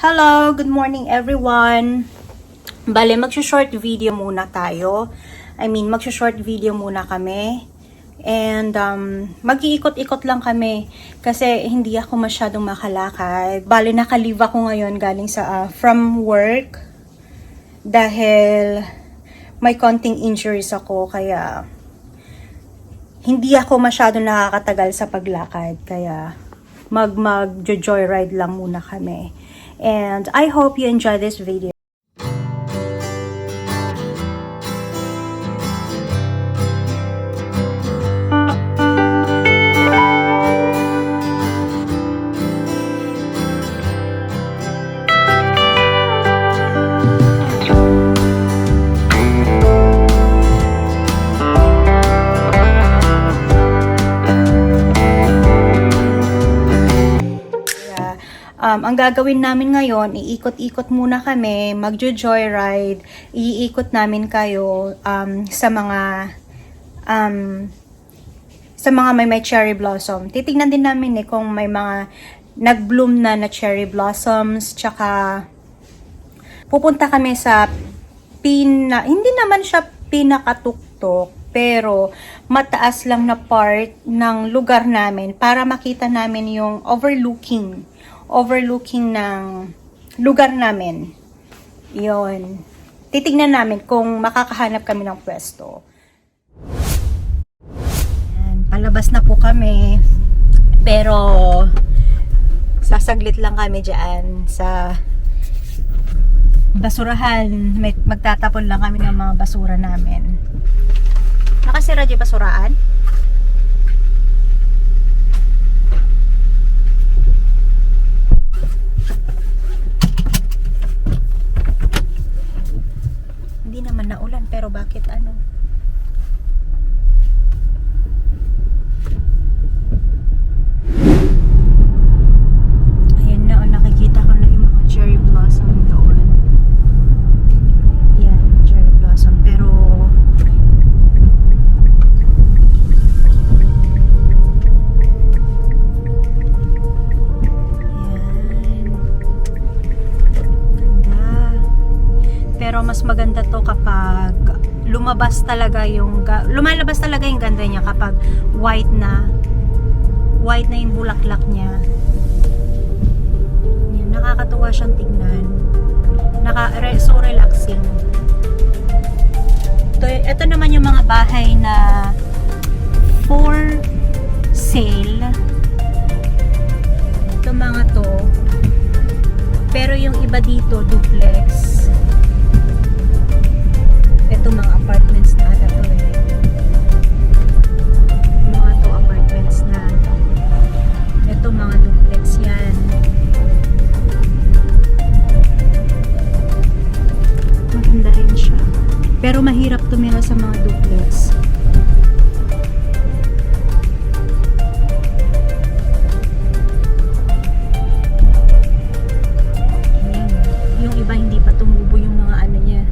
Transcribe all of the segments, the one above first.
Hello, good morning everyone. Bale, magsa-short video muna tayo. Magsa-short video muna kami. And mag-iikot-ikot lang kami kasi hindi ako masyadong makalakad. Bale, naka-leave ako ngayon galing sa from work dahil may konting injuries ako kaya hindi ako masyadong nakakatagal sa paglakad kaya mag-joyride lang muna kami. And I hope you enjoy this video. Ang gagawin namin ngayon, iikot-ikot muna kami, magjo-joyride, iikot namin kayo sa mga may cherry blossom. Titignan din namin kung may mga nag-bloom na cherry blossoms, tsaka pupunta kami sa hindi naman siya pinakatuktok, pero mataas lang na part ng lugar namin para makita namin yung overlooking ng lugar namin. Yon. Titignan namin kung makakahanap kami ng pwesto. Ayan, palabas na po kami. Pero sasaglit lang kami dyan sa basurahan. Magtatapon lang kami ng mga basura namin. Nakasira dyan basuraan? Hindi naman naulan, pero bakit ano? Ayan na, nakikita ko na yung mga cherry blossom doon. Ayan, cherry blossom, pero mas maganda to kapag lumalabas talaga yung ganda niya kapag white na yung bulaklak niya. Yan, nakakatuwa siyang tignan. So relaxing. Ito naman yung mga bahay na for sale. Ito mga to. Pero yung iba dito duplex. Ito mga apartments na ata to mga to apartments na ito mga duplex yan. Maganda rin siya pero mahirap tumira sa mga duplex. Yung iba hindi pa tumubo yung mga ano niya,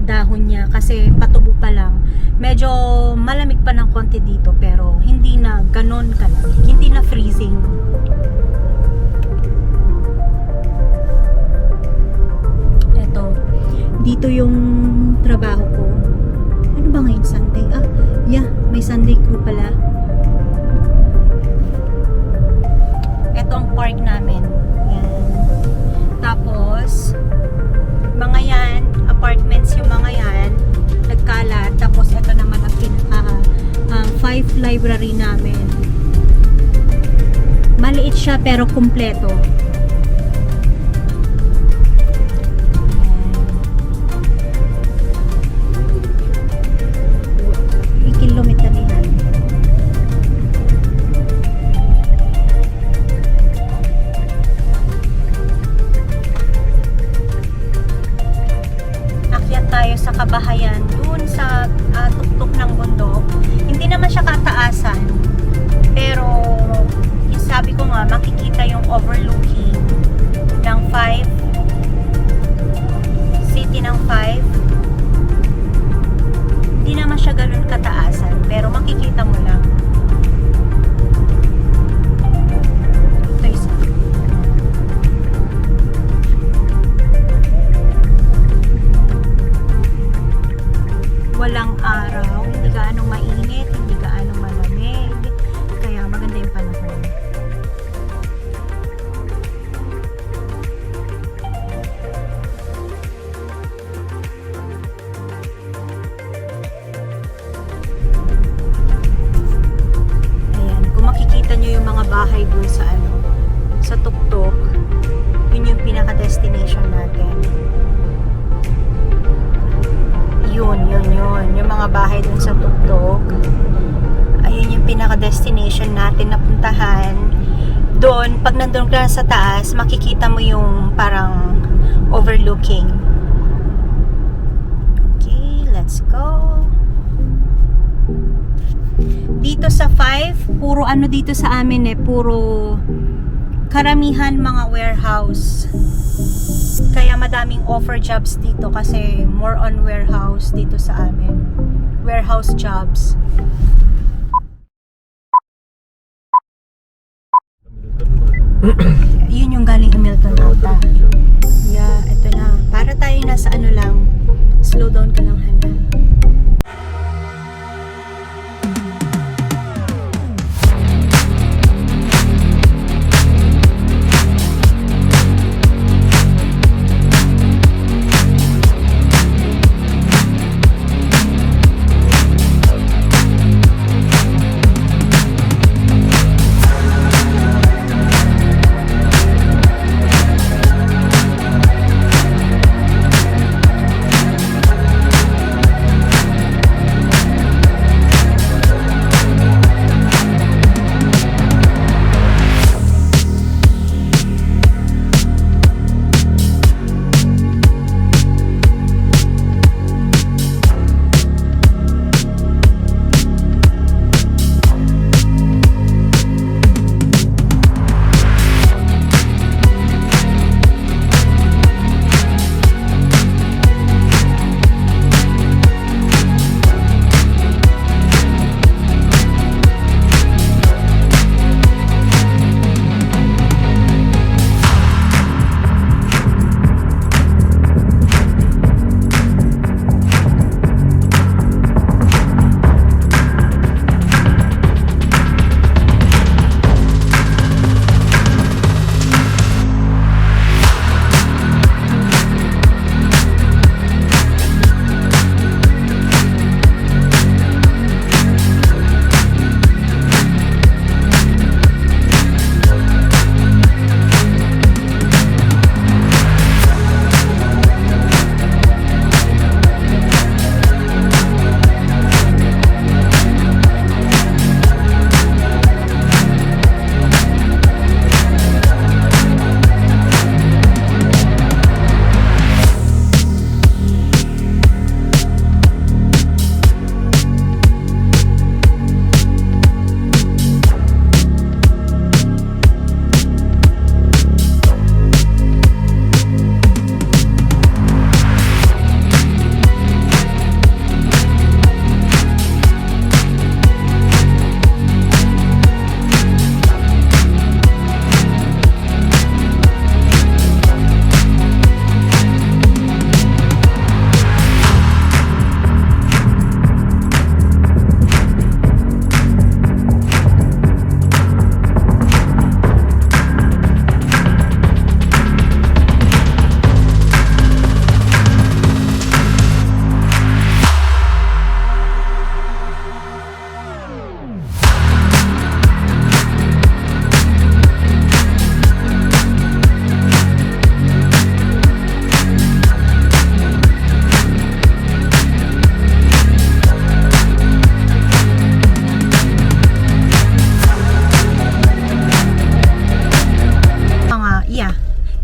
dahon niya kasi patubo pa lang. Medyo malamig pa ng konti dito pero hindi na ganon kalamig. Hindi na freezing. Eto, dito yung trabaho ko. Ano ba ngayon? Sunday? May Sunday crew pala. Eto ang park namin. Yan. Tapos mga yan, apartments yung mga yan, nagkalat. Tapos ito naman ang five library namin. Maliit siya pero kumpleto. Kilometer ni yan. Tayo sa kabahayan dun sa tuktok ng bundok. Hindi naman siya kataasan pero yung sabi ko nga makikita yung overlooking ng 5 city ng 5. Hindi naman siya ganun kataasan pero makikita mo lang. Ito isa. Yun yung pinaka-destination natin. Yun. Yung mga bahay dun sa tuktok. Ayun yung pinaka-destination natin na puntahan. Doon, pag nandun ka sa taas, makikita mo yung parang overlooking. Okay, let's go. Dito sa 5, puro ano dito sa amin puro karamihan mga warehouse. Kaya madaming offer jobs dito kasi more on warehouse dito sa amin. Warehouse jobs. Yun yung galing Hamilton ata. Yeah, ito na. Para tayo nasa ano lang. Slow down ka lang, Hana.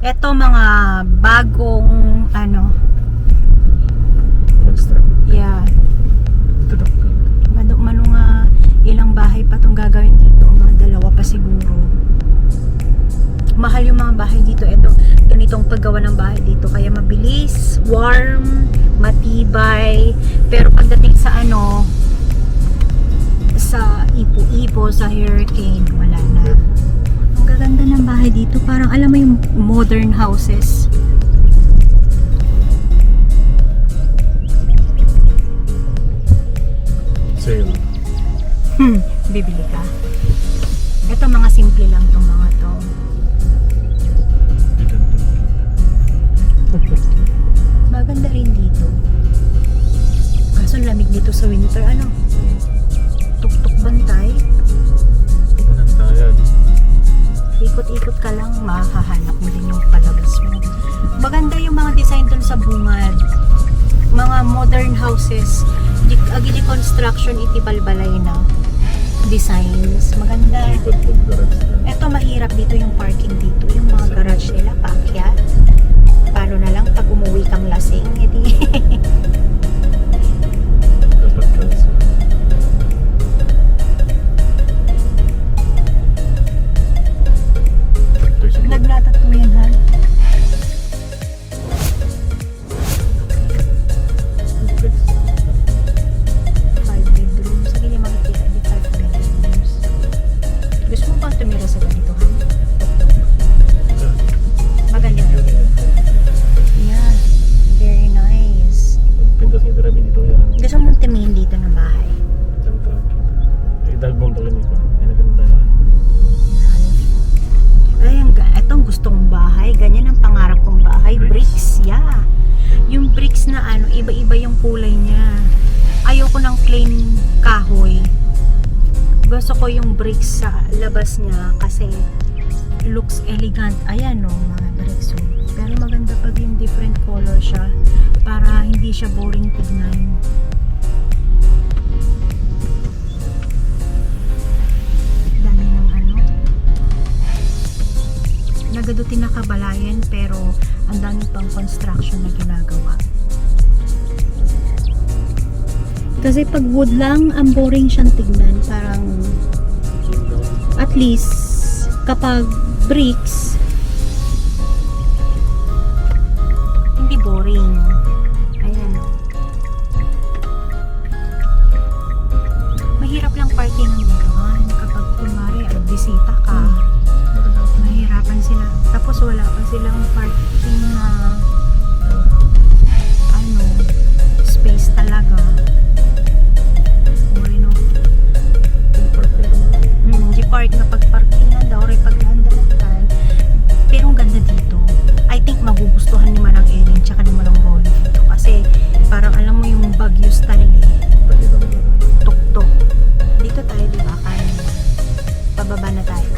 Ito mga bagong ano. Yeah. Mano nga ilang bahay pa tong gagawin dito, mga 2 pa siguro. Mahal yung mga bahay dito. Ito, ganitong paggawa ng bahay dito, kaya mabilis, warm, matibay. Pero pagdating sa ano, sa ipo-ipo, sa hurricane, wala na. Ang gaganda ng bahay dito, parang alam mo yung modern houses. Sale. Bibili ka. Ito mga simple lang tong mga to. Maganda rin dito. Kaso lamig dito sa winter, ano? Tuktok bantay. Bantay. Ikot-ikot ka lang, mahahanap mo din yung palabas sa bungad. Mga modern houses, agili construction iti balbalay na designs. Maganda. Ikot po garage na. Eto mahirap dito yung parking dito. Yung mga garage nila, paakyat. Paano na lang pag umuwi kang lasing, edi Dapat cancel. Ito'y siguro. naglatatuyan ha. Duplex. 5 bedrooms. Sige niya makikita di 5 bedrooms. Gusto mo bang tumira sa ganito ha? Magaling. Yeah. Very nice. Pintas nga tirabi dito yan. Gusto mong tumingin dito ng bahay? Sabi ko, dagmong to ganito. Ay naganda na. Ay, itong gustong bahay. Ganyan ang pangarap kong bahay. Bricks, yeah. Yung bricks na ano, iba-iba yung kulay niya. Ayoko ng plain kahoy. Gusto ko yung bricks sa labas niya kasi looks elegant. Ayan o, mga bricks. Oh. Pero maganda pag yung different color siya para hindi siya boring tignan. Dami ng ano. Nagadutin na kabalayan pero ang dami pang construction na ginagawa. Kasi pag wood lang, ang boring siyang tignan. Parang at least kapag bricks hindi boring. Ayan o. Mahirap lang parking ng dito kapag kunwari bisita ka. Mahirapan sila. Tapos wala pa silang parking na ano, space talaga. Uri no. G-park na pagparkingan daw, rin paglandalatan. Pero ang ganda dito. I think magugustuhan ni Manang Erin tsaka ni Manang Rolly dito. Kasi parang alam mo yung Baguio style eh. Tuk-tuk. Dito tayo diba? Kaya na. Pababa na tayo.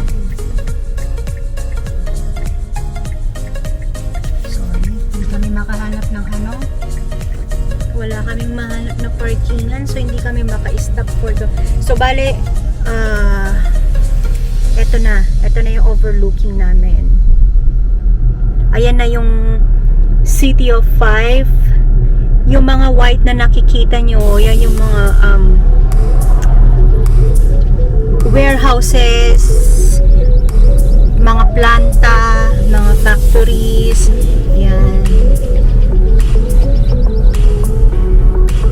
Sorry. Hindi kami makahanap ng ano. Wala kaming mahanap na parkingan. So hindi kami maka-stop for the... So bale, eto na yung overlooking namin. Ayan na yung City of Five. Yung mga white na nakikita nyo, yan yung mga warehouses, mga planta, mga factories. Yan.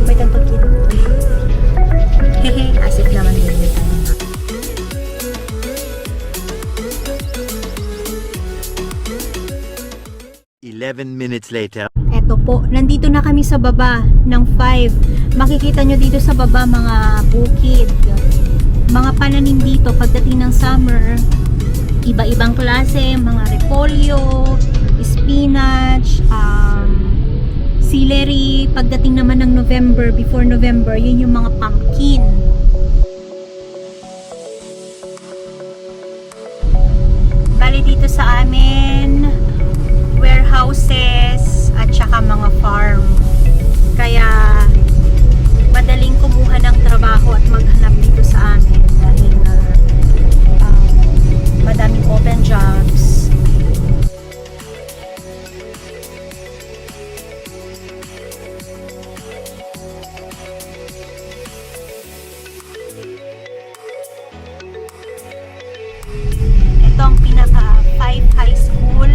May tanto kita. Hehe, asik naman din. 11 minutes later. Eto po, nandito na kami sa baba ng 5. Makikita nyo dito sa baba mga bukid. Mga pananim dito pagdating ng summer. Iba-ibang klase, mga repolyo, spinach, celery. Pagdating naman ng November, before November, yun yung mga pumpkin. Bali dito sa amin, warehouses at saka mga farm. Kaya madaling kumuha ng trabaho at maghanap dito sa amin dahil madaming open jobs. Ito ang pinaka 5 high school.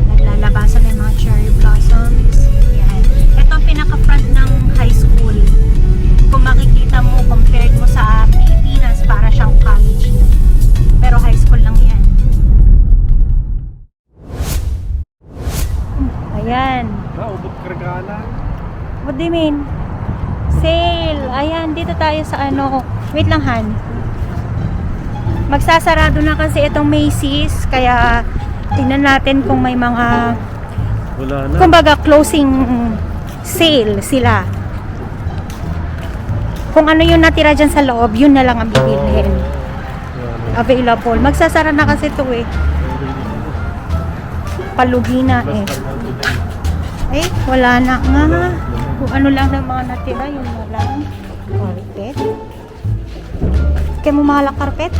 Naglalabasan ng mga cherry blossoms. Yan. Ito ang pinaka-front ng high school. Kung makikita mo, compared mo sa Pilipinas, para siyang college na. Pero high school lang yan. Ayan. Ubot kargana. What do you mean? Sale. Ayan, dito tayo sa ano. Wait lang, Han. Magsasarado na kasi itong Macy's. Kaya tingnan natin kung may mga Wala na. kumbaga closing sale sila. Kung ano yung natira dyan sa loob, yun na lang ang bibilhin. Available. Magsasara na kasi ito eh. Palugi na eh. Eh, wala na nga. Kung ano lang ng mga natira, yun na lang. Carpet. Kaya mo mahal ang carpet?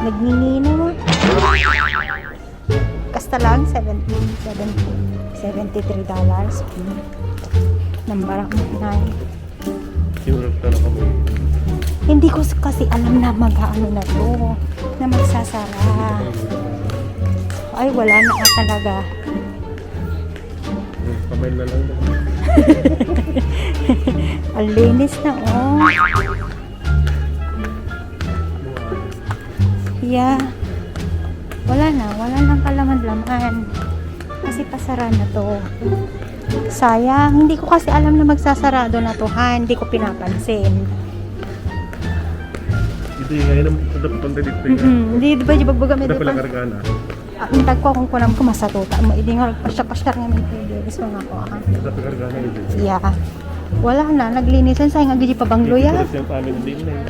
Nagninino mo. Kasta lang, $73. Number 9. Siguro ka na kami. Hindi ko kasi alam na mag-ano na to, na magsasara. Ay, wala na ka talaga. Kamay na lang. Ang linis na, oh. Yeah. Wala nang kalaman-laman. Kasi pasara na to. Sayang, hindi ko kasi alam na magsasarado na to, ha. Hindi ko pinapansin. Hindi, ngayon ang punta dito. Hindi, di ba, di ba Ada pala kargana. Intag ko kung kunam ko masatuta mo. Hindi nga, pasya-pasya nga may pwede. Gusto nga ko, ha. Ada pala kargana dito. Yeah. Wala na, naglinisan sayang ang gidi pa bang luya. Ito yung amin din na eh.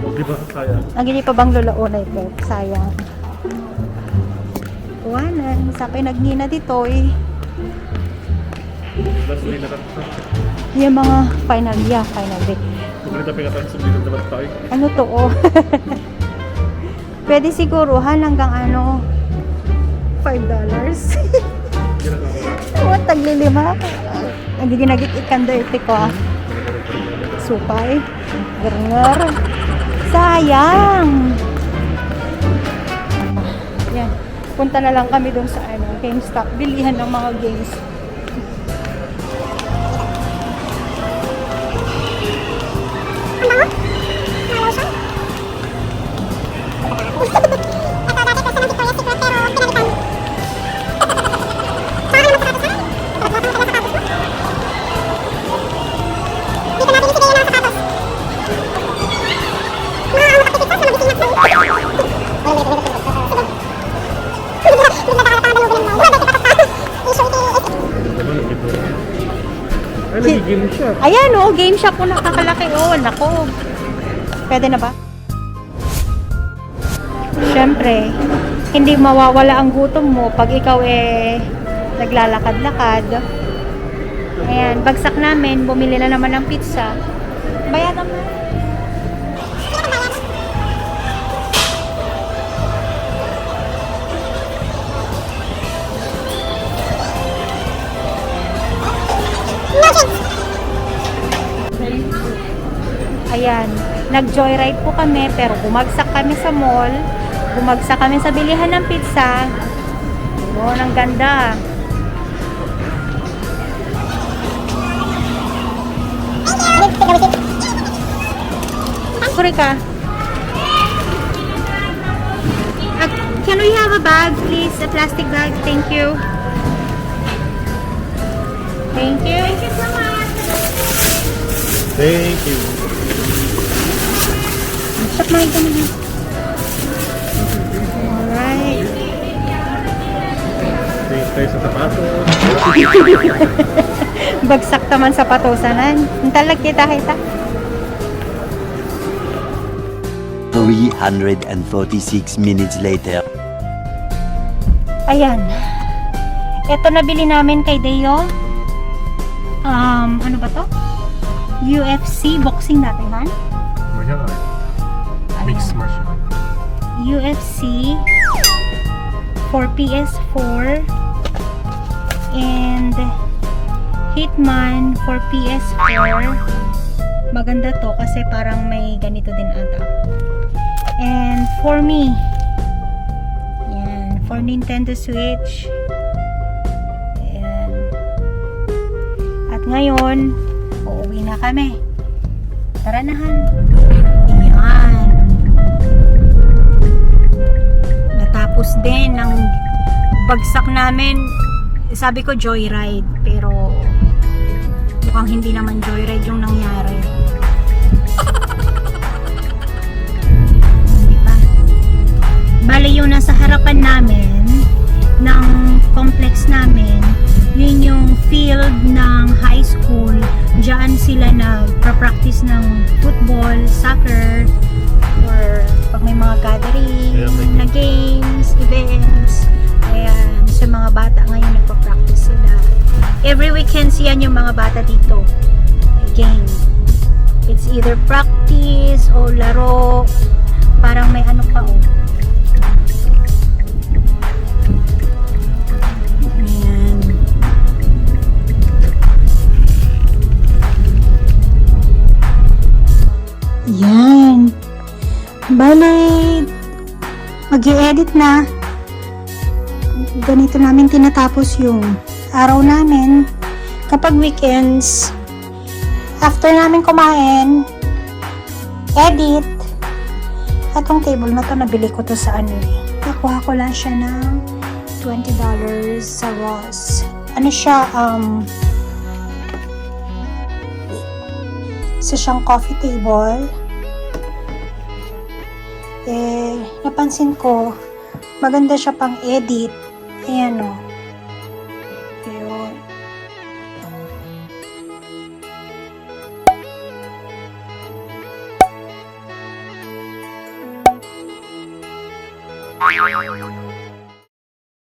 Di ba kaya? Ang gidi pa bang lula unay po, sayang. Tuwanan, sapay nagnina dito eh. Last day na tapos. Yung mga final day. Kung rin tapos nga sumilang naman tayo. Ano to, oh? Pwede siguro, hanggang ano, $5. Oh, taglilima. Ang ginagit ikanda ito ko, ah. Supay. Garnger. Sayang! Yan. Punta na lang kami doon sa ano, GameStop. Bilihan ng mga games. Ay, nagigil siya. Ayan, oh, game shop po nakakalaki. Oh, nako. Pwede na ba? Siyempre, hindi mawawala ang gutom mo pag ikaw naglalakad-lakad. Ayan, bagsak namin, bumili na naman ng pizza. Bayaran mo. Ayan, nag-joyride po kami pero bumagsak kami sa mall, bumagsak kami sa bilihan ng pizza. Oh, ang ganda. Sorry ka. Can we have a bag, please? A plastic bag. Thank you. Thank you. Thank you so much. Thank you. Shop na ito naman. Alright. Thanks tayo sa sapatos. Bagsak naman sa patosanan. Ang talag kita. 346 minutes later. Ayan. Ito nabili namin kay Deo. Ano ba to? UFC boxing natin, han? Martial art. Mixed martial art. UFC for PS4 and Hitman for PS4. Maganda to kasi parang may ganito din ata. And for me, yan, for Nintendo Switch. Ayan. At ngayon, uuwi na kami. Tara na, Han. Ayan. Natapos din ng bagsak namin. Sabi ko joyride, pero mukhang hindi naman joyride yung nangyari. Diba? Bale yung nasa harapan namin ng complex namin, yun yung field ng high school. Diyan sila nagpa-practice ng football, soccer, or pag may mga gathering na games, Every weekends yan yung mga bata dito. Again, it's either practice o laro. Parang may ano pa oh. Ayan. Yan. Bale, mag-i-edit na. Ganito namin tinatapos yung araw namin. Kapag weekends, after namin kumain, edit. Atong table na to, nabili ko to sa ano eh. Nakuha ko lang siya ng $20 sa Ross. Ano siya, isa siyang coffee table. Eh, napansin ko, maganda siya pang edit. Ayan o. Ayun.